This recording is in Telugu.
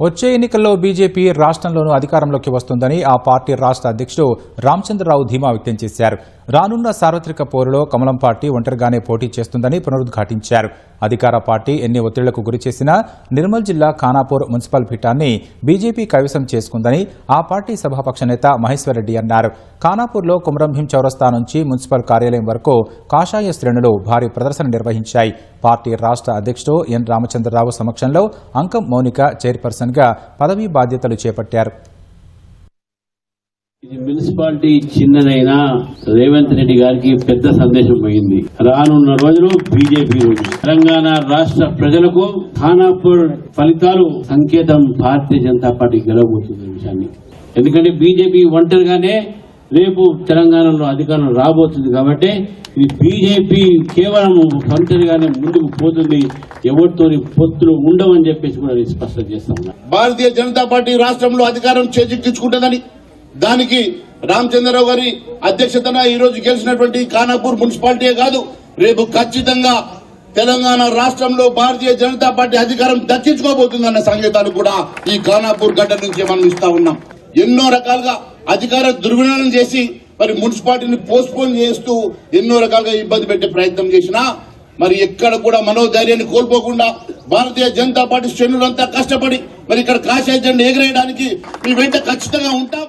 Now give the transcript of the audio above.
వచ్చే ఎన్నికల్లో బీజేపీ రాష్ట్రంలోనూ అధికారంలోకి వస్తుందని ఆ పార్టీ రాష్ట్ర అధ్యక్షుడు రామచంద్రరావు ధీమా వ్యక్తం చేశారు. రానున్న సార్వత్రిక పోరులో కమలం పార్టీ ఒంటరిగానే పోటీ చేస్తుందని పునరుద్ఘాటించారు. అధికార పార్టీ ఎన్ని ఒత్తిళ్లకు గురిచేసినా నిర్మల్ జిల్లా ఖానాపూర్ మున్సిపల్ పీఠాన్ని బీజేపీ కైవసం చేసుకుందని ఆ పార్టీ సభాపక్ష నేత మహేశ్వర్రెడ్డి అన్నారు. ఖానాపూర్లో కుమరంభీం చౌరస్తా నుంచి మున్సిపల్ కార్యాలయం వరకు కాషాయ శ్రేణులు భారీ ప్రదర్శన నిర్వహించాయి. పార్టీ రాష్ట్ర అధ్యక్షుడు ఎన్ రామచంద్రరావు సమక్షంలో అంకం మౌనిక చైర్పర్సన్ గా పదవీ బాధ్యతలు చేపట్టారు. ఇది మున్సిపాలిటీ చిన్నదైనా రేవంత్ రెడ్డి గారికి పెద్ద సందేశం పోయింది. రానున్న రోజులు బీజేపీ రోజు తెలంగాణ రాష్ట్ర ప్రజలకు ఖానాపూర్ ఫలితాలు సంకేతం భారతీయ జనతా పార్టీ గెలవబోతున్న విషయాన్ని. ఎందుకంటే బీజేపీ ఒంటరిగానే రేపు తెలంగాణలో అధికారం రాబోతుంది కాబట్టి ఇది బీజేపీ కేవలం ఒంటరిగానే ముందుకు పోతుంది, ఎవరితోని పొత్తులు ఉండవని చెప్పేసి కూడా స్పష్టం చేస్తా ఉన్నా. భారతీయ జనతా పార్టీ రాష్ట్రంలో అధికారం చేజిక్కించుకుంటుందని దానికి రామచంద్రరావు గారి అధ్యక్షతన ఈ రోజు గెలిచినటువంటి ఖానాపూర్ మున్సిపాలిటీ కాదు, రేపు ఖచ్చితంగా తెలంగాణ రాష్ట్రంలో భారతీయ జనతా పార్టీ అధికారం దక్కించుకోబోతుందన్న సంకేతాలు కూడా ఈ ఖానాపూర్ గడ్డ నుంచి మనం ఇస్తా ఉన్నాం. ఎన్నో రకాలుగా అధికార దుర్వినియోగం చేసి మరి మున్సిపాలిటీని పోస్ట్పోన్ చేస్తూ ఎన్నో రకాలుగా ఇబ్బంది పెట్టే ప్రయత్నం చేసినా మరి ఎక్కడ కూడా మనోధైర్యాన్ని కోల్పోకుండా భారతీయ జనతా పార్టీ శ్రేణులంతా కష్టపడి మరి ఇక్కడ కాషాయ జెండా ఎగరేయడానికి మీ వెంట ఖచ్చితంగా ఉంటాం.